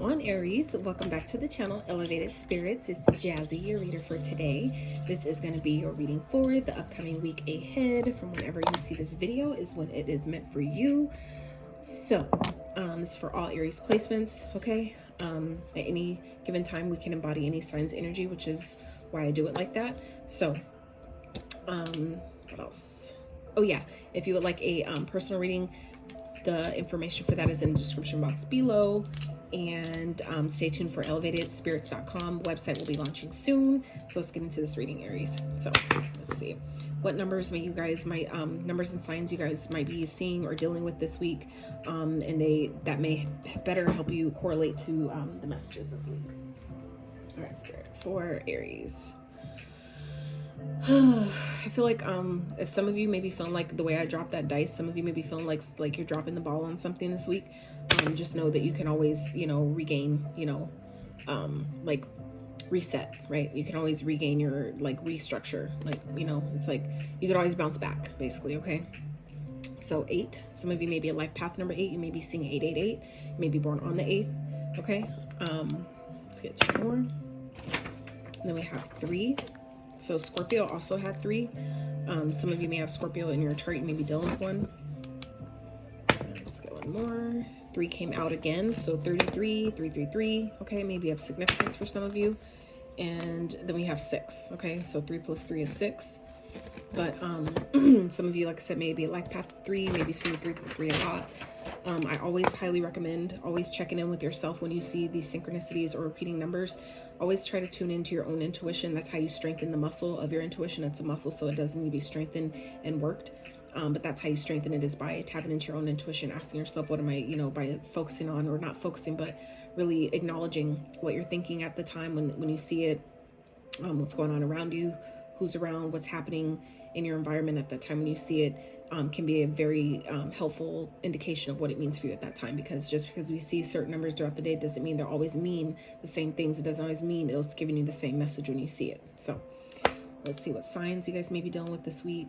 on, Aries? Welcome back to the channel, Elevated Spirits. It's Jazzy, your reader for today. This is going to be your reading for the upcoming week ahead. From whenever you see this video is when it is meant for you. So, this is for all Aries placements, okay? At any given time, we can embody any sign's energy, which is why I do it like that. So, what else? Oh yeah, if you would like a personal reading, the information for that is in the description box below. And stay tuned for elevatedspirits.com. Website will be launching soon. So let's get into this reading, Aries. So let's see what numbers numbers and signs you guys might be seeing or dealing with this week, and that may better help you correlate to the messages this week. All right, Spirit for Aries. I feel like if some of you may be feeling like the way I dropped that dice, some of you may be feeling like you're dropping the ball on something this week. Just know that you can always, regain, like reset, right? You can always regain your restructure, it's like you could always bounce back, basically. Okay. So 8, some of you may be a life path number 8. You may be seeing 888. You may be born on the 8th. Okay. Let's get 2 more. And then we have 3. So Scorpio also had 3. Some of you may have Scorpio in your chart. You may be dealing with one. Let's get one more. 3 came out again. So 33, 333. Okay, maybe have significance for some of you. And then we have 6. Okay, so 3 plus 3 is 6. But some of you, like I said, maybe life path 3, maybe seeing 3 a lot. I always highly recommend always checking in with yourself when you see these synchronicities or repeating numbers. Always try to tune into your own intuition. That's how you strengthen the muscle of your intuition. It's a muscle, so it doesn't need to be strengthened and worked. But that's how you strengthen it, is by tapping into your own intuition, asking yourself, what am I, by focusing on, or not focusing, but really acknowledging what you're thinking at the time when you see it, what's going on around you, who's around, what's happening in your environment at that time when you see it. Can be a very helpful indication of what it means for you at that time, because just because we see certain numbers throughout the day doesn't mean they'll always mean the same things. It doesn't always mean it's giving you the same message when you see it. So let's see what signs you guys may be dealing with this week.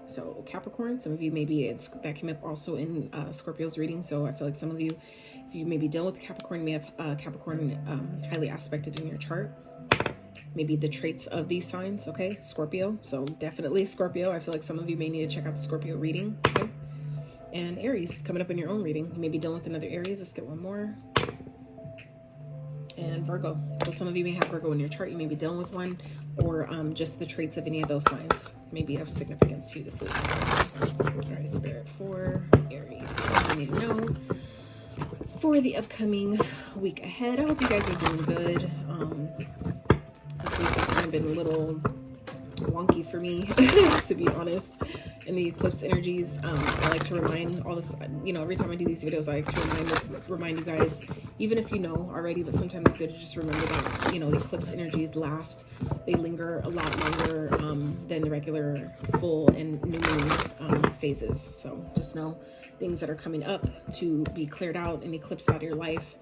So Capricorn, some of you maybe that came up also in Scorpio's reading. So I feel like some of you, if you may be dealing with Capricorn, you may have Capricorn highly aspected in your chart. Maybe the traits of these signs, okay? Scorpio, so definitely Scorpio. I feel like some of you may need to check out the Scorpio reading, okay? And Aries, coming up in your own reading. You may be dealing with another Aries. Let's get one more. And Virgo. So some of you may have Virgo in your chart. You may be dealing with one, or just the traits of any of those signs maybe have significance to you this week. All right, Spirit for Aries. What you need to know for the upcoming week ahead. I hope you guys are doing good. This week has kind of been a little wonky for me, to be honest. In the eclipse energies, I like to remind all this, every time I do these videos, I like to remind you guys, even if you know already, but sometimes it's good to just remember that, the eclipse energies they linger a lot longer than the regular full and new moon phases. So just know things that are coming up to be cleared out and eclipsed out of your life.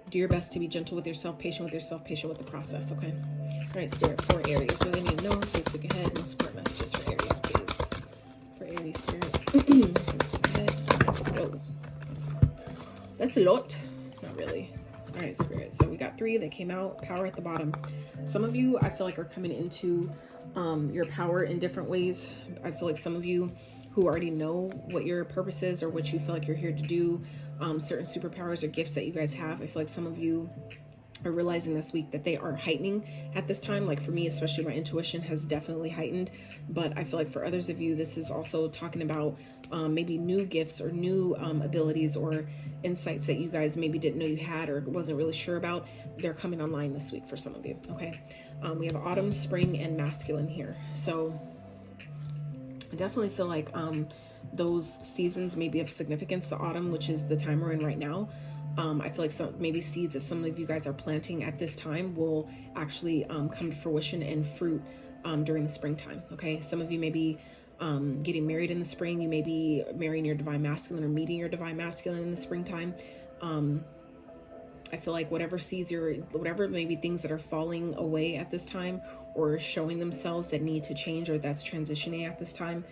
Do your best to be gentle with yourself, patient with the process, okay? All right, Spirit for Aries. So they need to know this week ahead. No support messages for Aries, please. For Aries, Spirit. This week ahead. Whoa. That's a lot. Not really. All right, Spirit. So we got 3 that came out. Power at the bottom. Some of you, I feel like, are coming into your power in different ways. I feel like some of you who already know what your purpose is or what you feel like you're here to do, certain superpowers or gifts that you guys have. I feel like some of you are realizing this week that they are heightening at this time. Like for me, especially, my intuition has definitely heightened, but I feel like for others of you, this is also talking about maybe new gifts or new abilities or insights that you guys maybe didn't know you had or wasn't really sure about. They're coming online this week for some of you, okay? We have autumn, spring, and masculine here. So I definitely feel like those seasons may be of significance. The autumn, which is the time we're in right now, I feel like maybe seeds that some of you guys are planting at this time will actually come to fruition and fruit during the springtime, okay? Some of you may be getting married in the spring. You may be marrying your divine masculine or meeting your divine masculine in the springtime. I feel like whatever maybe things that are falling away at this time or showing themselves that need to change or that's transitioning at this time,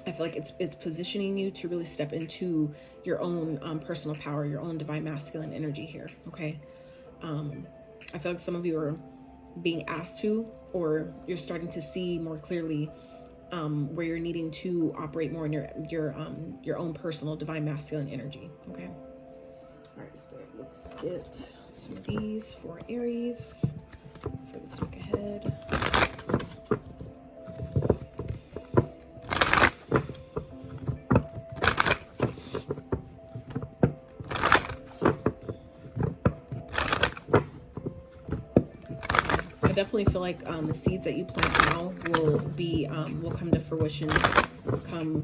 I feel like it's positioning you to really step into your own personal power, your own divine masculine energy here, okay? I feel like some of you are being asked to, or you're starting to see more clearly where you're needing to operate more in your own personal divine masculine energy, okay? All right, Spirit, let's get some of these for Aries for this week ahead. I definitely feel like the seeds that you plant now will come to fruition come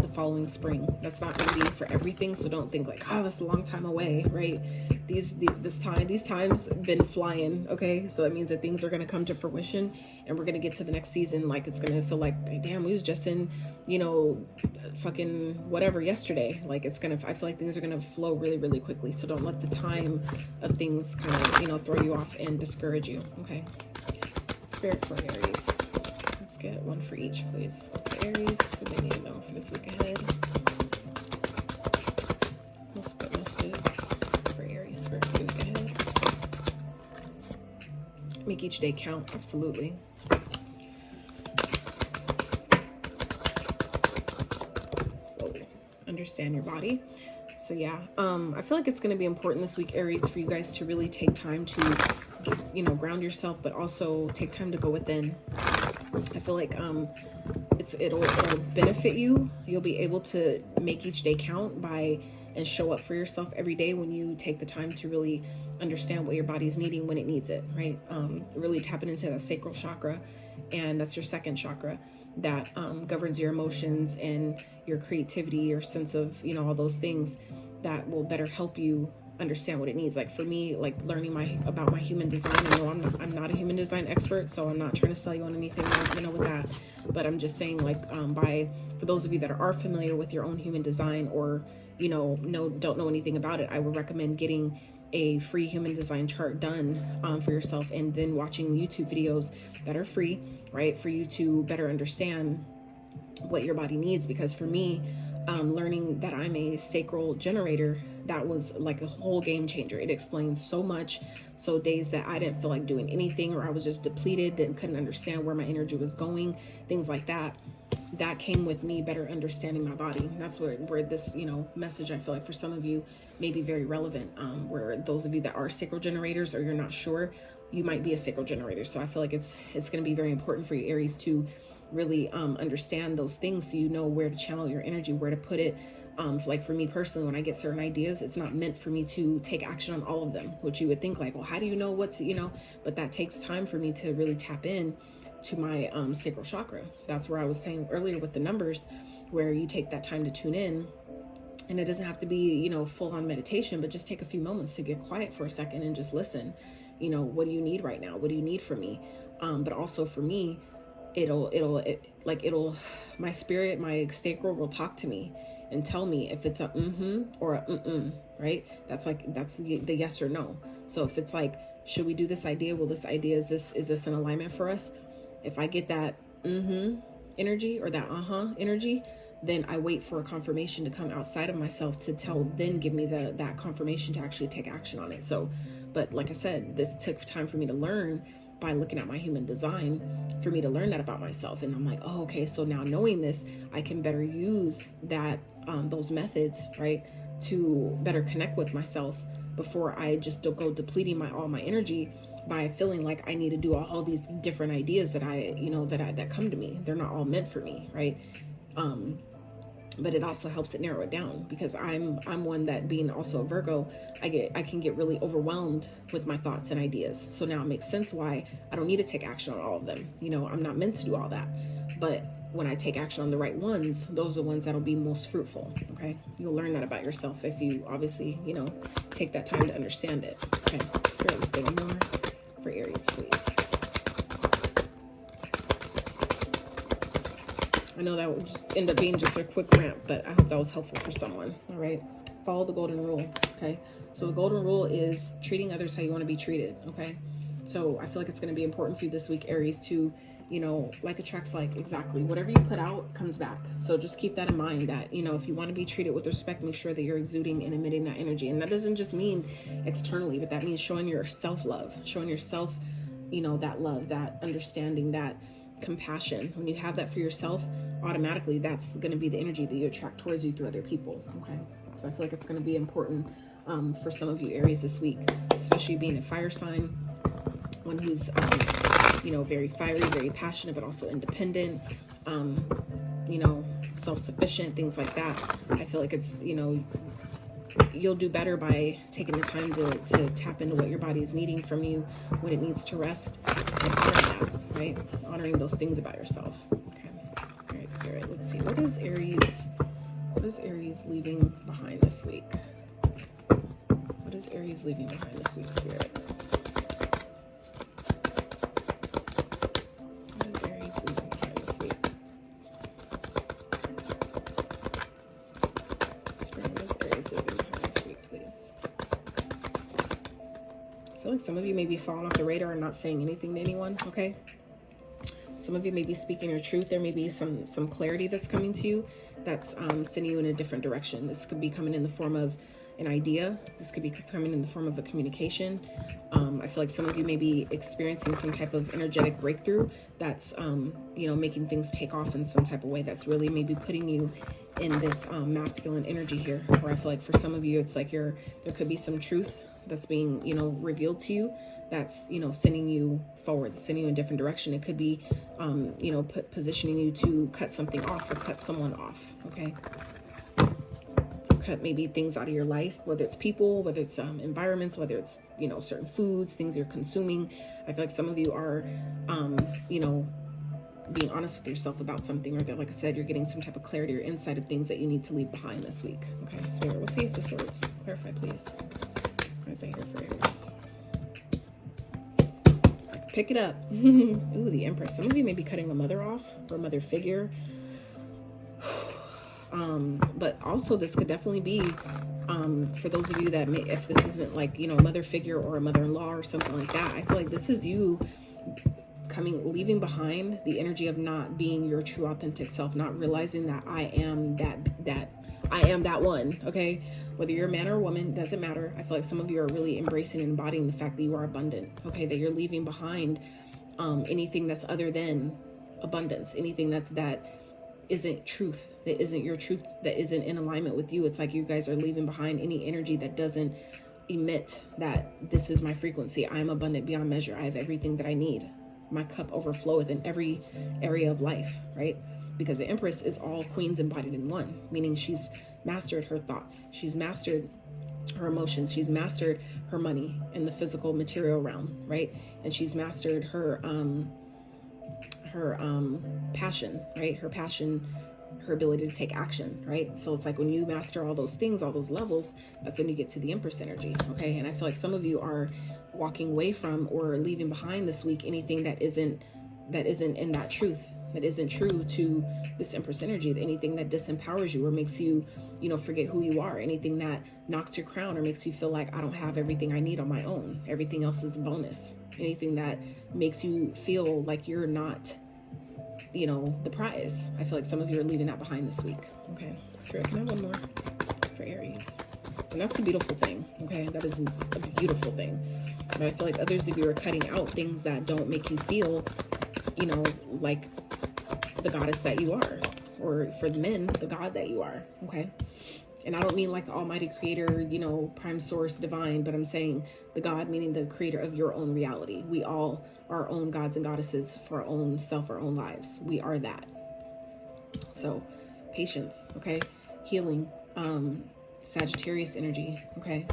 the following spring. That's not going to be for everything, so don't think like, oh, that's a long time away, right? These times been flying, okay? So that means that things are going to come to fruition, and we're going to get to the next season like it's going to feel like, damn, we was just in, you know, fucking whatever yesterday. Like I feel like things are going to flow really, really quickly. So don't let the time of things kind of, you know, throw you off and discourage you, okay? Spirit for Aries. Let's get one for each, please. For Aries, so they need to know for this week ahead. Let's put messages for Aries for the week ahead. Make each day count, absolutely. Whoa. Understand your body. So yeah, I feel like it's going to be important this week, Aries, for you guys to really take time to, you know, ground yourself, but also take time to go within. I feel like it'll benefit you. You'll be able to make each day count and show up for yourself every day when you take the time to really understand what your body's needing when it needs it, right? Really tapping into that sacral chakra, and that's your second chakra that governs your emotions and your creativity, your sense of, you know, all those things that will better help you understand what it needs. Like for me, like learning about my human design. I know I'm not a human design expert, so I'm not trying to sell you on anything, you know, with that. But I'm just saying, like, for those of you that are familiar with your own human design, or you know, don't know anything about it, I would recommend getting a free human design chart done for yourself, and then watching YouTube videos that are free, right, for you to better understand what your body needs. Because for me, learning that I'm a sacral generator, that was like a whole game changer. It explains so much. So days that I didn't feel like doing anything, or I was just depleted and couldn't understand where my energy was going, things like that, that came with me better understanding my body. That's where this, you know, message, I feel like for some of you may be very relevant, where those of you that are sacral generators, or you're not sure, you might be a sacral generator. So I feel like it's going to be very important for you, Aries, to really understand those things, so you know where to channel your energy, where to put it. Like for me personally, when I get certain ideas, it's not meant for me to take action on all of them, which you would think like, well, how do you know what to, you know, but that takes time for me to really tap in to my sacral chakra. That's where I was saying earlier with the numbers, where you take that time to tune in. And it doesn't have to be, you know, full on meditation, but just take a few moments to get quiet for a second and just listen. You know, what do you need right now? What do you need from me? But also for me, my spirit, my sacral will talk to me and tell me if it's a or a right? That's the yes or no. So if it's like, should we do this idea? Will this idea, is this in alignment for us? If I get that energy, or that energy, then I wait for a confirmation to come outside of myself to then give me that confirmation to actually take action on it. So, but like I said, this took time for me to learn by looking at my human design, for me to learn that about myself. And I'm like, oh, okay, so now knowing this, I can better use that, those methods, right, to better connect with myself before I just go depleting all my energy by feeling like I need to do all these different ideas that that come to me. They're not all meant for me, right? But it also helps it narrow it down, because I'm one that, being also a Virgo, I can get really overwhelmed with my thoughts and ideas. So now it makes sense why I don't need to take action on all of them. You know, I'm not meant to do all that. But when I take action on the right ones, those are the ones that'll be most fruitful. Okay, you'll learn that about yourself if you obviously, you know, take that time to understand it. Okay, Spirit, let's get more for Aries, please. I know that would just end up being just a quick rant, but I hope that was helpful for someone. All right, follow the golden rule. Okay, so the golden rule is treating others how you want to be treated. Okay, so I feel like it's going to be important for you this week, Aries, to you know, like attracts like. Exactly. Whatever you put out comes back. So just keep that in mind, that, you know, if you want to be treated with respect, make sure that you're exuding and emitting that energy. And that doesn't just mean externally, but that means showing yourself love, showing yourself, you know, that love, that understanding, that compassion. When you have that for yourself, automatically that's going to be the energy that you attract towards you through other people. Okay. So I feel like it's going to be important for some of you Aries this week, especially being a fire sign, one who's, you know, very fiery, very passionate, but also independent, you know, self-sufficient, things like that. I feel like it's, you know, you'll do better by taking the time to tap into what your body is needing from you when it needs to rest, and honoring that, right? Honoring those things about yourself. Okay. All right, Spirit, let's see. What is Aries leaving behind this week? What is Aries leaving behind this week, Spirit? What is Aries leaving behind this week? Spirit, what is Aries leaving behind this week, please? I feel like some of you may be falling off the radar and not saying anything to anyone, okay? Some of you may be speaking your truth. There may be some clarity that's coming to you that's sending you in a different direction. This could be coming in the form of an idea. This could be coming in the form of a communication. I feel like some of you may be experiencing some type of energetic breakthrough that's, you know, making things take off in some type of way that's really maybe putting you in this masculine energy here. Where I feel like for some of you, it's like there could be some truth that's being, you know, revealed to you that's, you know, sending you forward, sending you in a different direction. It could be, you know, positioning you to cut something off or cut someone off, okay? Cut maybe things out of your life, whether it's people, whether it's environments, whether it's, you know, certain foods, things you're consuming. I feel like some of you are, you know, being honest with yourself about something, or that, like I said, you're getting some type of clarity or insight of things that you need to leave behind this week. Okay, Spirit, what's the Ace of Swords? Clarify, please. What is that here for Aries? Pick it up. Ooh, the Empress. Some of you may be cutting a mother off, or a mother figure. But also this could definitely be for those of you that may, if this isn't like, you know, a mother figure or a mother-in-law or something like that, I feel like this is you leaving behind the energy of not being your true authentic self, not realizing that I am that one, okay? Whether you're a man or a woman, doesn't matter. I feel like some of you are really embracing and embodying the fact that you are abundant, okay? That you're leaving behind anything that's other than abundance, anything that isn't truth, that isn't your truth, that isn't in alignment with you. It's like you guys are leaving behind any energy that doesn't emit that this is my frequency. I am abundant beyond measure. I have everything that I need. My cup overfloweth in every area of life, right? Because the Empress is all queens embodied in one, meaning she's mastered her thoughts. She's mastered her emotions. She's mastered her money in the physical material realm, right? And she's mastered her passion, right? Her passion, her ability to take action, right? So it's like when you master all those things, all those levels, that's when you get to the Empress energy, okay? And I feel like some of you are walking away from or leaving behind this week anything that isn't in that truth, that isn't true to this Empress energy, anything that disempowers you or makes you, you know, forget who you are, anything that knocks your crown or makes you feel like I don't have everything I need on my own, everything else is a bonus, anything that makes you feel like you're not, you know, the prize. I feel like some of you are leaving that behind this week. Okay, Spirit, can I have one more for Aries? And that's the beautiful thing, okay? That is a beautiful thing. But I feel like others of you are cutting out things that don't make you feel, you know, like the goddess that you are, or for the men, the god that you are, okay? And I don't mean like the almighty creator, you know, prime source, divine, but I'm saying the God, meaning the creator of your own reality. We all are our own gods and goddesses for our own self, our own lives. We are that. So patience, okay? Healing, Sagittarius energy, okay?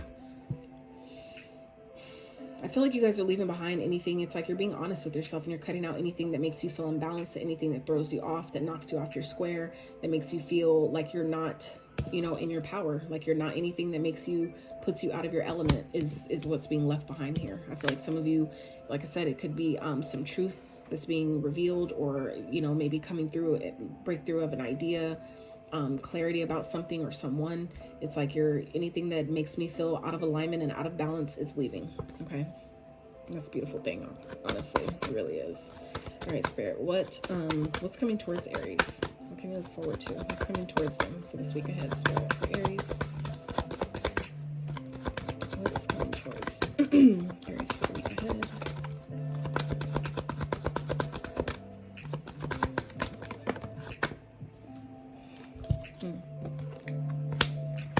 I feel like you guys are leaving behind anything. It's like you're being honest with yourself and you're cutting out anything that makes you feel imbalanced, anything that throws you off, that knocks you off your square, that makes you feel like you're not, you know, in your power, like you're not anything that makes you, puts you out of your element is what's being left behind here. I feel like some of you, like I said, it could be some truth that's being revealed, or, you know, maybe coming through a breakthrough of an idea, clarity about something or someone. It's like anything that makes me feel out of alignment and out of balance is leaving. Okay. That's a beautiful thing. Honestly, it really is. All right, Spirit, what's coming towards Aries? What can you look forward to? What's coming towards them for this week ahead, Spirit, for Aries? What is coming towards Aries for the week ahead?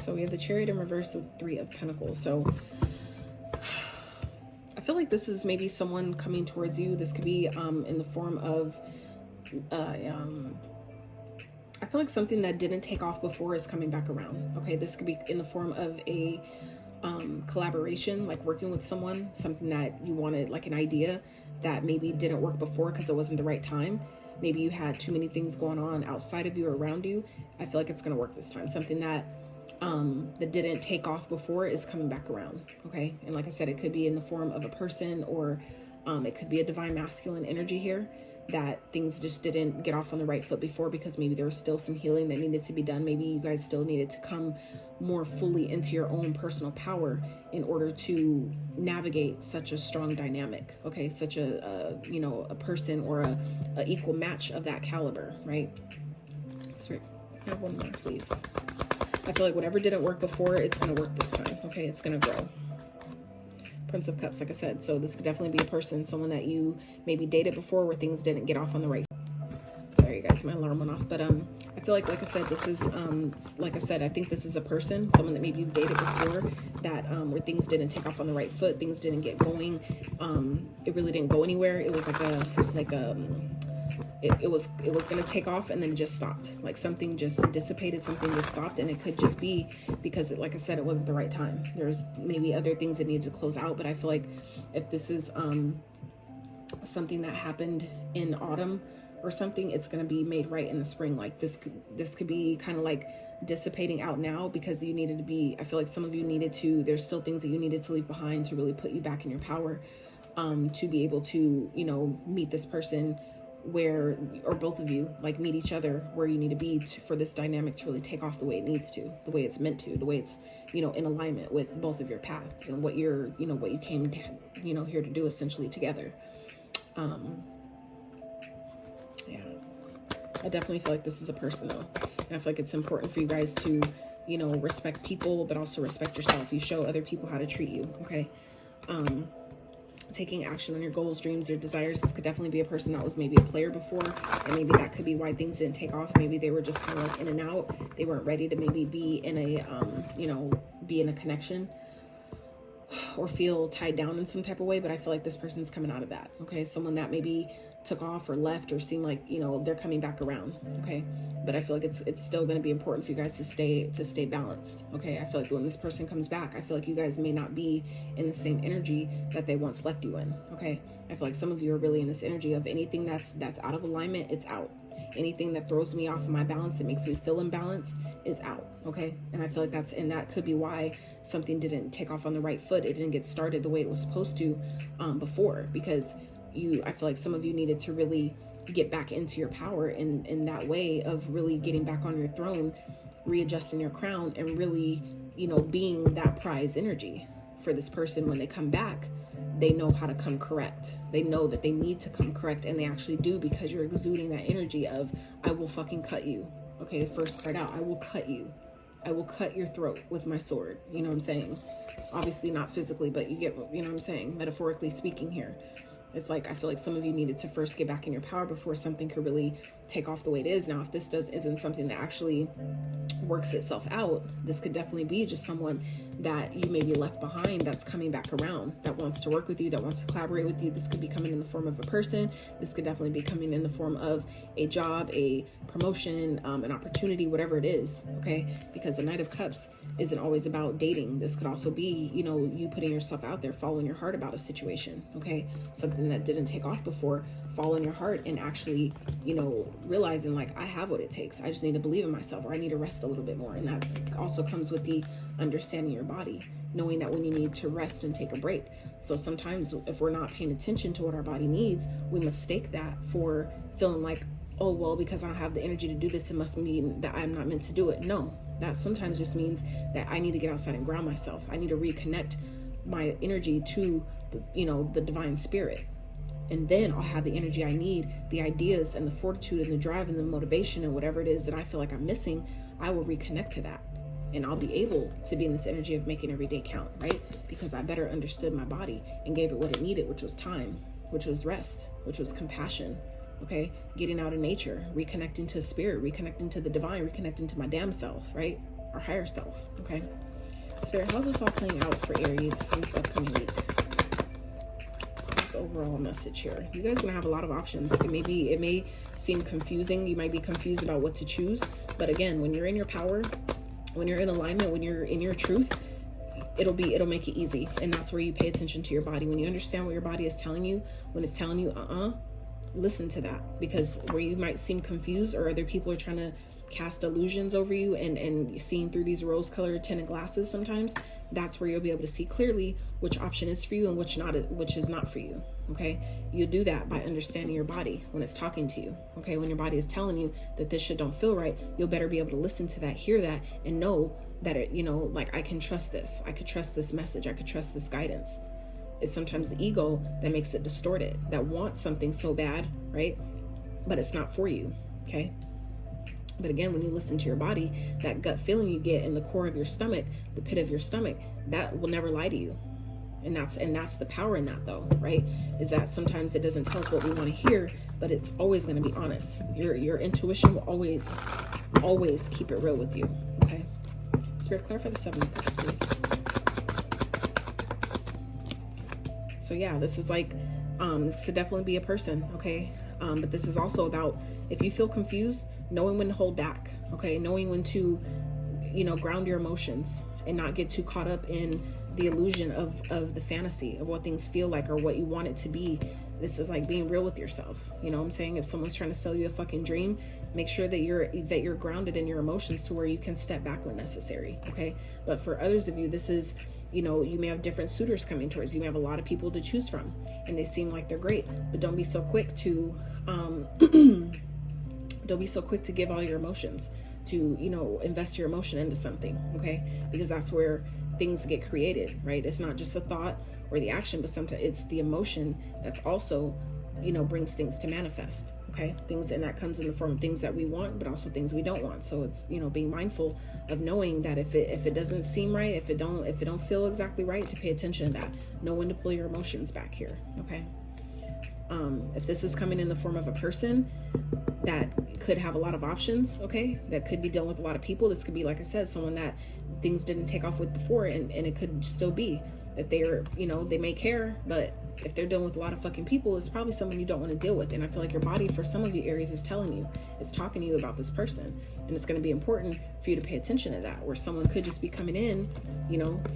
So we have the Chariot in reverse with 3 of Pentacles. So I feel like this is maybe someone coming towards you. This could be in the form of I feel like something that didn't take off before is coming back around. Okay, this could be in the form of a collaboration, like working with someone, something that you wanted, like an idea that maybe didn't work before because it wasn't the right time. Maybe you had too many things going on outside of you or around you. I feel like it's going to work this time. Something that that didn't take off before is coming back around. Okay, and like I said, it could be in the form of a person, or it could be a divine masculine energy here, that things just didn't get off on the right foot before because maybe there was still some healing that needed to be done. Maybe you guys still needed to come more fully into your own personal power in order to navigate such a strong dynamic. Okay, such a you know, a person or a equal match of that caliber, right? Sorry, have one more, please. I feel like whatever didn't work before, it's going to work this time. Okay, it's going to grow. Prince of Cups, like I said. So this could definitely be a person, someone that you maybe dated before where things didn't get off on the right. Sorry, guys, my alarm went off. But I feel like I said, this is, like I said, I think this is a person, someone that maybe you've dated before, that where things didn't take off on the right foot, things didn't get going. It really didn't go anywhere. It was it was going to take off and then just stopped. Like something just dissipated, something just stopped. And it could just be because, like I said, it wasn't the right time. There's maybe other things that needed to close out. But I feel like if this is something that happened in autumn or something, it's going to be made right in the spring. Like this could be kind of like dissipating out now because you needed to be, I feel like some of you needed to, there's still things that you needed to leave behind to really put you back in your power, to be able to, you know, meet this person where, or both of you, like meet each other where you need to be for this dynamic to really take off the way it needs to, the way it's meant to, the way it's, you know, in alignment with both of your paths and what you're, you know, what you came, you know, here to do essentially together. Yeah, I definitely feel like this is a person though. And I feel like it's important for you guys to, you know, respect people, but also respect yourself. You show other people how to treat you. Okay. Taking action on your goals, dreams, your desires. This could definitely be a person that was maybe a player before, and maybe that could be why things didn't take off. Maybe they were just kind of like in and out. They weren't ready to maybe be in a, you know, be in a connection or feel tied down in some type of way. But I feel like this person's coming out of that. Okay, someone that maybe took off or left or seemed like, you know, they're coming back around. Okay, but I feel like it's still going to be important for you guys to stay balanced. Okay, I feel like when this person comes back, I feel like you guys may not be in the same energy that they once left you in. Okay, I feel like some of you are really in this energy of anything that's out of alignment, it's out. Anything that throws me off of my balance, that makes me feel imbalanced, is out. Okay, and I feel like that could be why something didn't take off on the right foot. It didn't get started the way it was supposed to before, because I feel like some of you needed to really get back into your power in that way of really getting back on your throne, readjusting your crown, and really, you know, being that prize energy for this person. When they come back, they know how to come correct. They know that they need to come correct, and they actually do, because you're exuding that energy of, I will fucking cut you. Okay, the first part out, I will cut you. I will cut your throat with my sword. You know what I'm saying? Obviously not physically, but you get, you know what I'm saying? Metaphorically speaking here. It's like, I feel like some of you needed to first get back in your power before something could really take off the way it is. Now, if this isn't something that actually works itself out, this could definitely be just someone that you maybe left behind that's coming back around, that wants to work with you, that wants to collaborate with you. This could be coming in the form of a person. This could definitely be coming in the form of a job, a promotion, an opportunity, whatever it is. Okay, because the Knight of Cups isn't always about dating. This could also be, you know, you putting yourself out there, following your heart about a situation. Okay, something that didn't take off before, following your heart and actually, you know, realizing like, I have what it takes. I just need to believe in myself, or I need to rest a little bit more. And that also comes with the understanding your body, knowing that when you need to rest and take a break. So sometimes if we're not paying attention to what our body needs, we mistake that for feeling like, oh, well, because I don't have the energy to do this, it must mean that I'm not meant to do it. No, that sometimes just means that I need to get outside and ground myself. I need to reconnect my energy to, you know, the divine spirit. And then I'll have the energy I need, the ideas and the fortitude and the drive and the motivation and whatever it is that I feel like I'm missing, I will reconnect to that. And I'll be able to be in this energy of making every day count, right? Because I better understood my body and gave it what it needed, which was time, which was rest, which was compassion, okay? Getting out in nature, reconnecting to spirit, reconnecting to the divine, reconnecting to my damn self, right? Our higher self, okay? Spirit, how's this all playing out for Aries in this upcoming week? What's the overall message here? You guys are gonna have a lot of options. It may seem confusing. You might be confused about what to choose. But again, when you're in your power, when you're in alignment, when you're in your truth, it'll make it easy. And that's where you pay attention to your body. When you understand what your body is telling you, when it's telling you, listen to that. Because where you might seem confused or other people are trying to cast illusions over you and seeing through these rose-colored tinted glasses sometimes, that's where you'll be able to see clearly which option is for you and which is not for you, okay? You do that by understanding your body when it's talking to you, okay? When your body is telling you that this shit don't feel right, you'll better be able to listen to that, hear that, and know that it, like, I can trust this. I could trust this message. I could trust this guidance. It's sometimes the ego that makes it distorted, that wants something so bad, right? But it's not for you, okay? But again, when you listen to your body, that gut feeling you get in the core of your stomach, the pit of your stomach, that will never lie to you. And that's the power in that, though, right? Is that sometimes it doesn't tell us what we want to hear, but it's always going to be honest. Your intuition will always keep it real with you, okay? Spirit, clarify the 7 of Cups, please. So yeah, this is like, this could definitely be a person, okay? But this is also about, if you feel confused, knowing when to hold back, okay? Knowing when to, ground your emotions and not get too caught up in the illusion of the fantasy of what things feel like or what you want it to be. This is like being real with yourself. You know what I'm saying? If someone's trying to sell you a fucking dream, make sure that you're grounded in your emotions to where you can step back when necessary, okay? But for others of you, this is, you may have different suitors coming towards you. You may have a lot of people to choose from and they seem like they're great, but don't be so quick to don't be so quick to give all your emotions, to invest your emotion into something, okay? Because that's where things get created, right? It's not just a thought or the action, but sometimes it's the emotion that's also brings things to manifest, okay? Things, and that comes in the form of things that we want, but also things we don't want. So it's being mindful of knowing that if it doesn't seem right, if it don't feel exactly right, to pay attention to that. Know when to pull your emotions back here, okay? If this is coming in the form of a person that could have a lot of options, okay, that could be dealing with a lot of people, this could be, like I said, someone that things didn't take off with before, and it could still be that they're, they may care, but if they're dealing with a lot of fucking people, it's probably someone you don't want to deal with. And I feel like your body, for some of you Aries, is telling you, it's talking to you about this person, and it's going to be important for you to pay attention to that, where someone could just be coming in,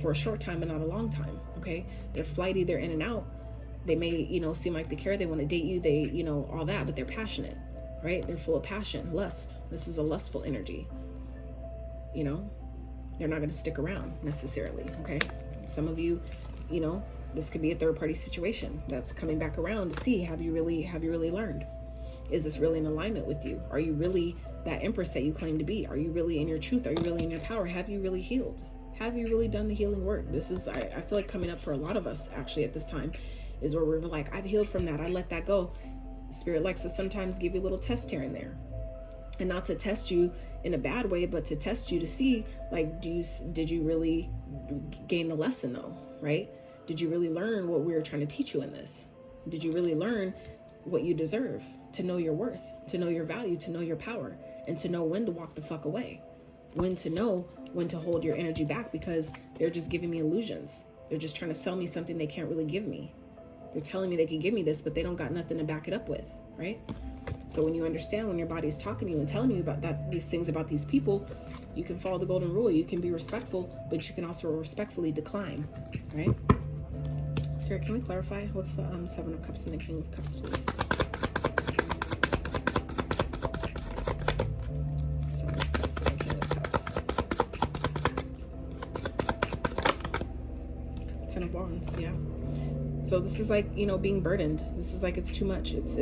for a short time but not a long time, okay? They're flighty, they're in and out. They may, seem like they care, they want to date you, they, all that, but they're passionate, right? They're full of passion, lust. This is a lustful energy. They're not going to stick around necessarily, okay? Some of you, this could be a third-party situation that's coming back around to see, have you really learned? Is this really in alignment with you? Are you really that empress that you claim to be? Are you really in your truth? Are you really in your power? Have you really healed? Have you really done the healing work? This is, I feel like, coming up for a lot of us actually at this time, is where we're like, I've healed from that. I let that go. Spirit likes to sometimes give you a little test here and there. And not to test you in a bad way, but to test you to see, like, did you really gain the lesson though, right? Did you really learn what we were trying to teach you in this? Did you really learn what you deserve? To know your worth, to know your value, to know your power, and to know when to walk the fuck away. When to know when to hold your energy back, because they're just giving me illusions. They're just trying to sell me something they can't really give me. They're telling me they can give me this, but they don't got nothing to back it up with, right? So when you understand, when your body is talking to you and telling you about these things about these people, you can follow the golden rule. You can be respectful, but you can also respectfully decline, right? Spirit, can we clarify? What's the 7 of Cups and the King of Cups, please? 7 of Cups and the King of Cups. 10 of Wands, yeah. So this is like, being burdened. This is like, it's too much. It's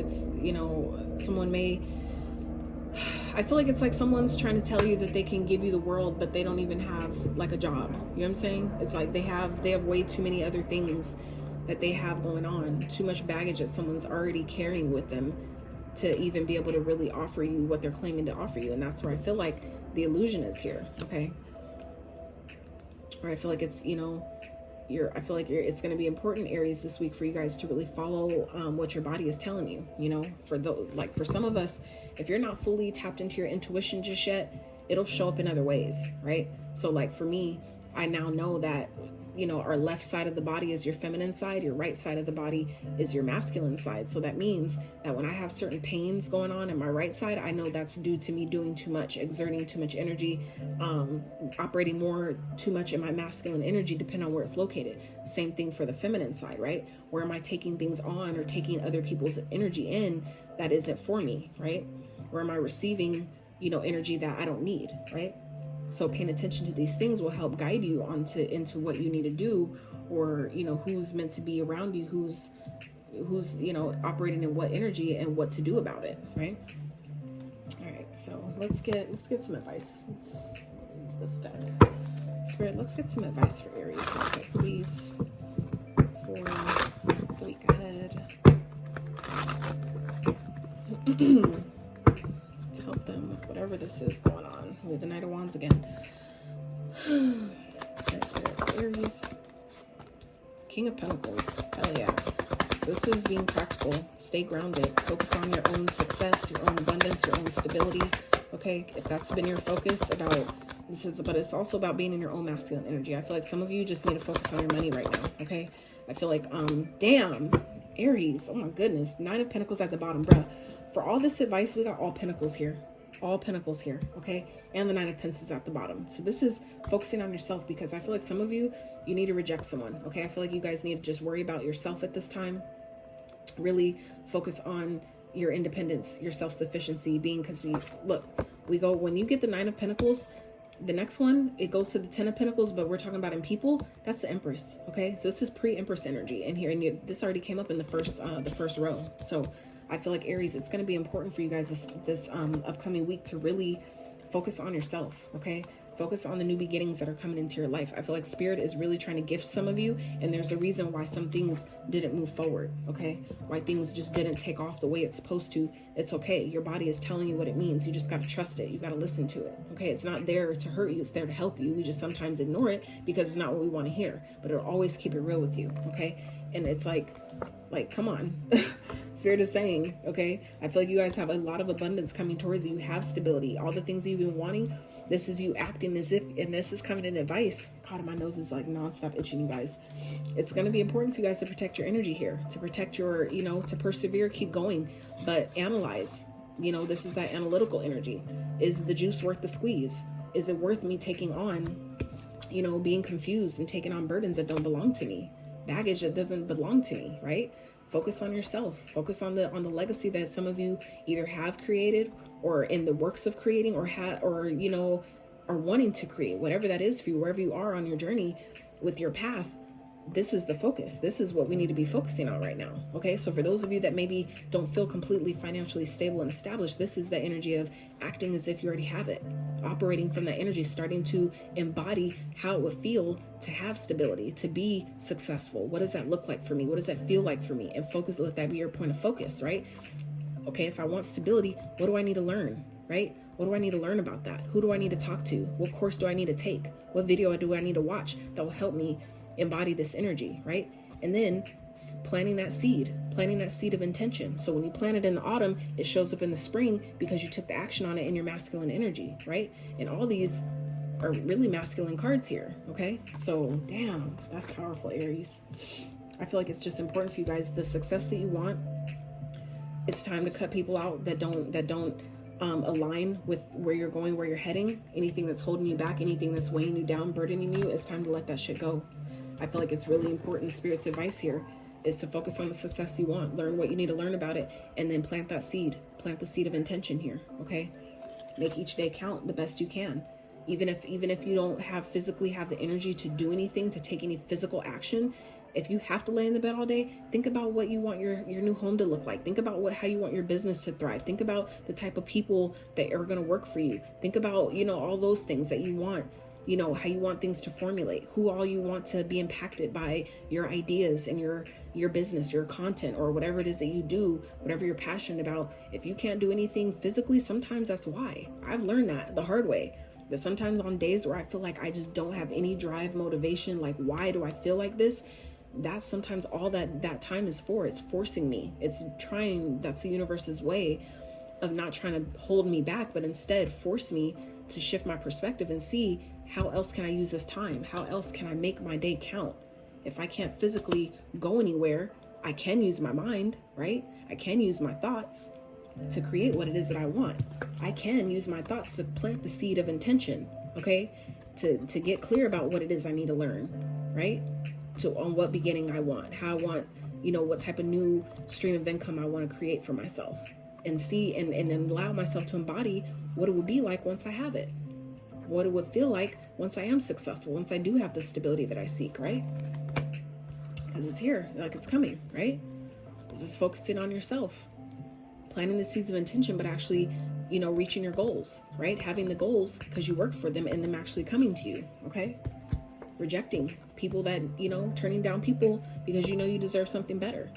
someone may, I feel like it's like someone's trying to tell you that they can give you the world, but they don't even have like a job. You know what I'm saying? It's like they have way too many other things that they have going on, too much baggage that someone's already carrying with them to even be able to really offer you what they're claiming to offer you. And that's where I feel like the illusion is here, okay? Or I feel like it's, you know, it's going to be important, Aries, this week for you guys to really follow what your body is telling you, you know, for some of us, if you're not fully tapped into your intuition just yet, it'll show up in other ways, right? So like for me, I now know that, you know, our left side of the body is your feminine side, your right side of the body is your masculine side. So that means that when I have certain pains going on in my right side, I know that's due to me doing too much, exerting too much energy, operating too much in my masculine energy, depending on where it's located. Same thing for the feminine side, right? Where am I taking things on or taking other people's energy in that isn't for me, right? Where am I receiving, you know, energy that I don't need, right? So paying attention to these things will help guide you into what you need to do, or, you know, who's meant to be around you, who's, you know, operating in what energy and what to do about it, right? All right, so let's get some advice. Let's use this deck. Spirit, let's get some advice for Aries, okay, please, for the week ahead. To help them with whatever this is going on. With the Knight of Wands again. Okay, Spirit, Aries. King of Pentacles. Hell yeah. So this is being practical. Stay grounded. Focus on your own success, your own abundance, your own stability. Okay, if that's been your focus but it's also about being in your own masculine energy. I feel like some of you just need to focus on your money right now. Okay, I feel like damn, Aries. Oh my goodness, Nine of Pentacles at the bottom, bruh. For all this advice, we got all Pentacles here. All Pentacles here, okay? And the Nine of Pentacles at the bottom. So this is focusing on yourself, because I feel like some of you need to reject someone, okay? I feel like you guys need to just worry about yourself at this time. Really focus on your independence, your self-sufficiency, because when you get the Nine of Pentacles, the next one, it goes to the Ten of Pentacles, but we're talking about in people, that's the Empress, okay? So this is pre-Empress energy in here, and this already came up in the first row. So I feel like Aries, it's going to be important for you guys this upcoming week to really focus on yourself, okay? Focus on the new beginnings that are coming into your life. I feel like Spirit is really trying to gift some of you, and there's a reason why some things didn't move forward, okay? Why things just didn't take off the way it's supposed to. It's okay. Your body is telling you what it means. You just got to trust it. You got to listen to it, okay? It's not there to hurt you. It's there to help you. We just sometimes ignore it because it's not what we want to hear, but it'll always keep it real with you, okay? And it's like, come on. Spirit is saying, okay, I feel like you guys have a lot of abundance coming towards you. You have stability. All the things you've been wanting, this is you acting as if, and this is coming in advice. God, my nose is like nonstop itching, you guys. It's going to be important for you guys to protect your energy here, to protect your, you know, to persevere, keep going, but analyze. You know, this is that analytical energy. Is the juice worth the squeeze? Is it worth me taking on, you know, being confused and taking on burdens that don't belong to me? Baggage that doesn't belong to me, right? Focus on yourself. Focus on the legacy that some of you either have created or in the works of creating, or you know, are wanting to create, whatever that is for you, wherever you are on your journey with your path. This is the focus. This is what we need to be focusing on right now. Okay. So for those of you that maybe don't feel completely financially stable and established, this is the energy of acting as if you already have it, operating from that energy, starting to embody how it would feel to have stability, to be successful. What does that look like for me? What does that feel like for me? And focus, let that be your point of focus, right? Okay. If I want stability, what do I need to learn, right? What do I need to learn about that? Who do I need to talk to? What course do I need to take? What video do I need to watch that will help me embody this energy, right? And then planting that seed of intention. So when you plant it in the autumn, it shows up in the spring because you took the action on it in your masculine energy, right? And all these are really masculine cards here, okay? So damn, that's powerful, Aries. I feel like it's just important for you guys, the success that you want. It's time to cut people out that don't align with where you're going, where you're heading. Anything that's holding you back, anything that's weighing you down, burdening you, it's time to let that shit go. I feel like it's really important. Spirit's advice here is to focus on the success you want, learn what you need to learn about it, and then plant that seed. Plant the seed of intention here, okay? Make each day count the best you can. Even if you don't physically have the energy to do anything, to take any physical action, if you have to lay in the bed all day, think about what you want your new home to look like. Think about how you want your business to thrive. Think about the type of people that are going to work for you. Think about, you know, all those things that you want you know, how you want things to formulate, who all you want to be impacted by your ideas and your business, your content, or whatever it is that you do, whatever you're passionate about. If you can't do anything physically, sometimes that's why. I've learned that the hard way. That sometimes on days where I feel like I just don't have any drive, motivation, like, why do I feel like this? That's sometimes all that time is for. It's forcing me. It's trying, that's the universe's way of not trying to hold me back, but instead force me to shift my perspective and see, how else can I use this time? How else can I make my day count? If I can't physically go anywhere, I can use my mind, right? I can use my thoughts to create what it is that I want. I can use my thoughts to plant the seed of intention, okay? To get clear about what it is I need to learn, right? On what beginning I want, how I want, you know, what type of new stream of income I want to create for myself, and see and allow myself to embody what it would be like once I have it, what it would feel like once I am successful, once I do have the stability that I seek, right? Because it's here, like it's coming, right? This is focusing on yourself, planting the seeds of intention, but actually, you know, reaching your goals, right? Having the goals because you worked for them and them actually coming to you, okay? Rejecting people that, you know, turning down people because you know you deserve something better.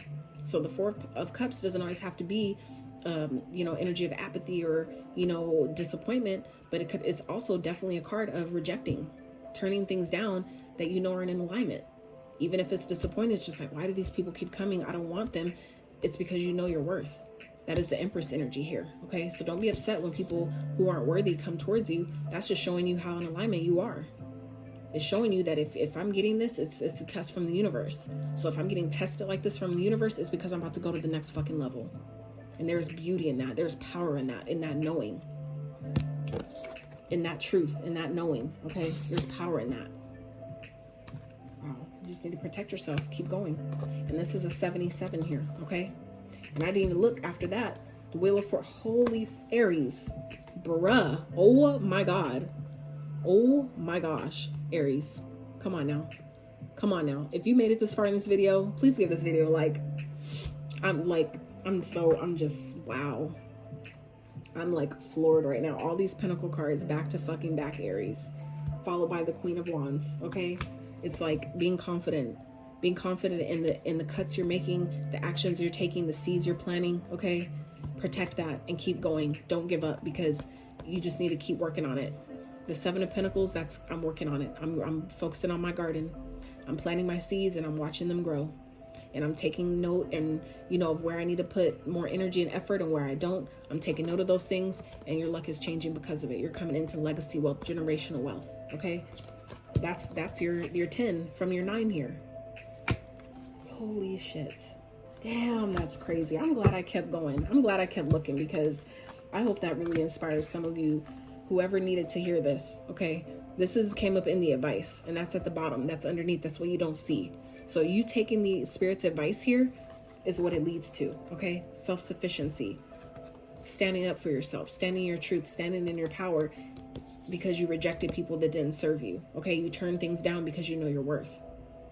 So the Four of Cups doesn't always have to be, you know, energy of apathy or, you know, disappointment, but it's also definitely a card of rejecting, turning things down that you know aren't in alignment. Even if it's disappointing, it's just like, why do these people keep coming? I don't want them. It's because you know your worth. That is the Empress energy here, okay? So don't be upset when people who aren't worthy come towards you. That's just showing you how in alignment you are. It's showing you that if I'm getting this, it's a test from the universe. So if I'm getting tested like this from the universe, it's because I'm about to go to the next fucking level. And there's beauty in that. There's power in that knowing. In that truth, in that knowing, okay? There's power in that. Wow, you just need to protect yourself. Keep going. And this is a 77 here, okay? And I didn't even look after that. The Wheel of Fortune. Holy Aries. Bruh. Oh my God. Oh my gosh. Aries. Come on now. Come on now. If you made it this far in this video, please give this video a like. I'm just, wow. I'm like floored right now. All these Pentacle cards back to fucking back, Aries. Followed by the Queen of Wands, okay? It's like being confident in the cuts you're making, the actions you're taking, the seeds you're planting, okay? Protect that and keep going. Don't give up, because you just need to keep working on it. The Seven of Pentacles, I'm working on it. I'm focusing on my garden. I'm planting my seeds and I'm watching them grow. And I'm taking note and, you know, of where I need to put more energy and effort and where I don't. I'm taking note of those things, and your luck is changing because of it. You're coming into legacy wealth, generational wealth, okay? That's your 10 from your 9 here. Holy shit. Damn, that's crazy. I'm glad I kept going. I'm glad I kept looking, because I hope that really inspires some of you, whoever needed to hear this, okay? This came up in the advice, and that's at the bottom. That's underneath. That's what you don't see. So you taking the Spirit's advice here is what it leads to, okay? Self-sufficiency, standing up for yourself, standing in your truth, standing in your power, because you rejected people that didn't serve you, okay? You turn things down because you know your worth.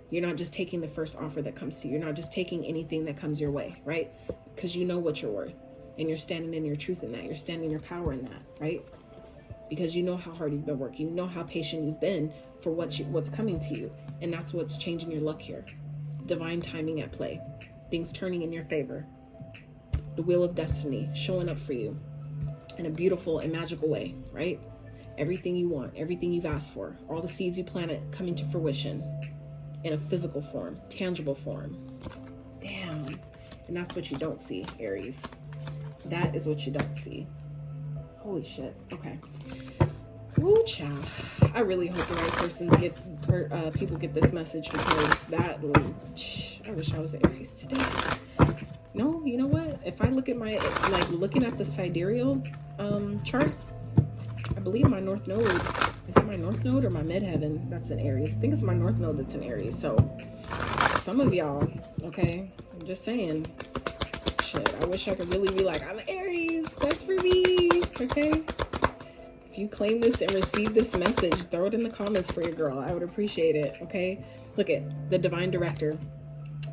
You're not just taking the first offer that comes to you. You're not just taking anything that comes your way, right? Because you know what you're worth, and you're standing in your truth in that. You're standing in your power in that, right? Because you know how hard you've been working. You know how patient you've been for what's coming to you. And that's what's changing your luck here. Divine timing at play. Things turning in your favor. The Wheel of Destiny showing up for you in a beautiful and magical way, right? Everything you want, everything you've asked for, all the seeds you planted coming to fruition in a physical form, tangible form. Damn. And that's what you don't see, Aries. That is what you don't see. Holy shit. Okay. Woo, child. I really hope the right persons people get this message, because that was, I wish I was Aries today. No, you know what? If I look at my, looking at the sidereal chart, I believe my North Node, is it my North Node or my Midheaven? That's in Aries. I think it's my North Node that's in Aries. So some of y'all, okay, I'm just saying, shit, I wish I could really be like, I'm Aries, that's for me, okay? If you claim this and receive this message, throw it in the comments for your girl. I would appreciate it, okay? Look at the Divine Director.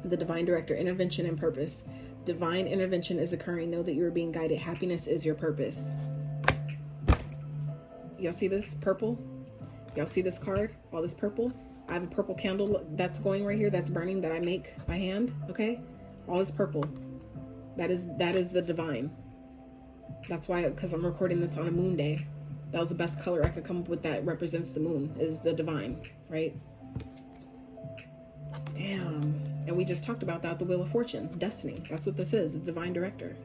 The Divine Director, intervention and purpose. Divine intervention is occurring. Know that you are being guided. Happiness is your purpose. Y'all see this? Purple. Y'all see this card? All this purple? I have a purple candle that's going right here, that's burning, that I make by hand, okay? All this purple. That is the divine. That's why, because I'm recording this on a moon day. That was the best color I could come up with that represents the moon, is the divine, right? Damn. And we just talked about that, the Wheel of Fortune, destiny. That's what this is, the divine director.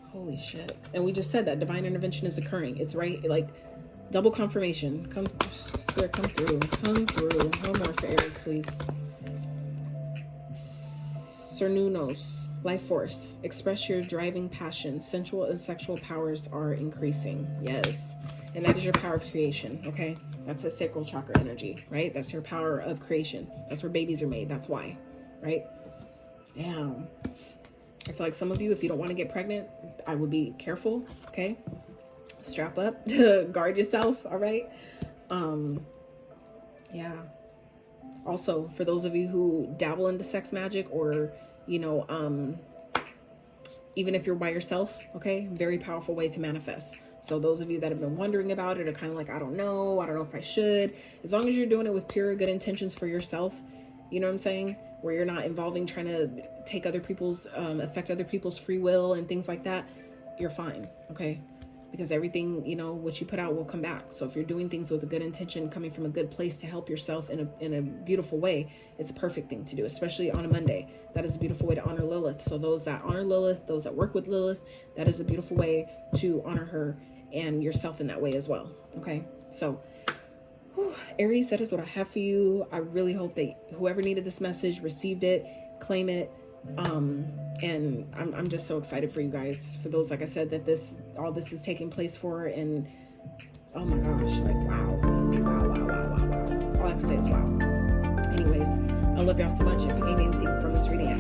Holy shit. And we just said that divine intervention is occurring. It's right, like, double confirmation. Come, Spirit, come through. Come through. One more for Aries, please. Cernunos, life force. Express your driving passion. Sensual and sexual powers are increasing. Yes. And that is your power of creation, okay? That's the sacral chakra energy, right? That's your power of creation. That's where babies are made. That's why, right? Damn. I feel like some of you, if you don't want to get pregnant, I would be careful, okay? Strap up to guard yourself, all right? Yeah. Also, for those of you who dabble into sex magic, or, you know, even if you're by yourself, okay? Very powerful way to manifest. So those of you that have been wondering about it are kind of like, I don't know if I should. As long as you're doing it with pure good intentions for yourself, you know what I'm saying? Where you're not involving trying to take other people's, affect other people's free will and things like that, you're fine, okay? Because everything, you know, what you put out will come back. So if you're doing things with a good intention, coming from a good place to help yourself in a beautiful way, it's a perfect thing to do, especially on a Monday. That is a beautiful way to honor Lilith. So those that honor Lilith, those that work with Lilith, that is a beautiful way to honor her and yourself in that way as well, okay? So, Aries, that is what I have for you. I really hope that whoever needed this message received it, claim it, and I'm just so excited for you guys, for those, like I said, that all this is taking place for, and oh my gosh, like wow. All I can say is wow. Anyways, I love y'all so much. If you gain anything from this reading,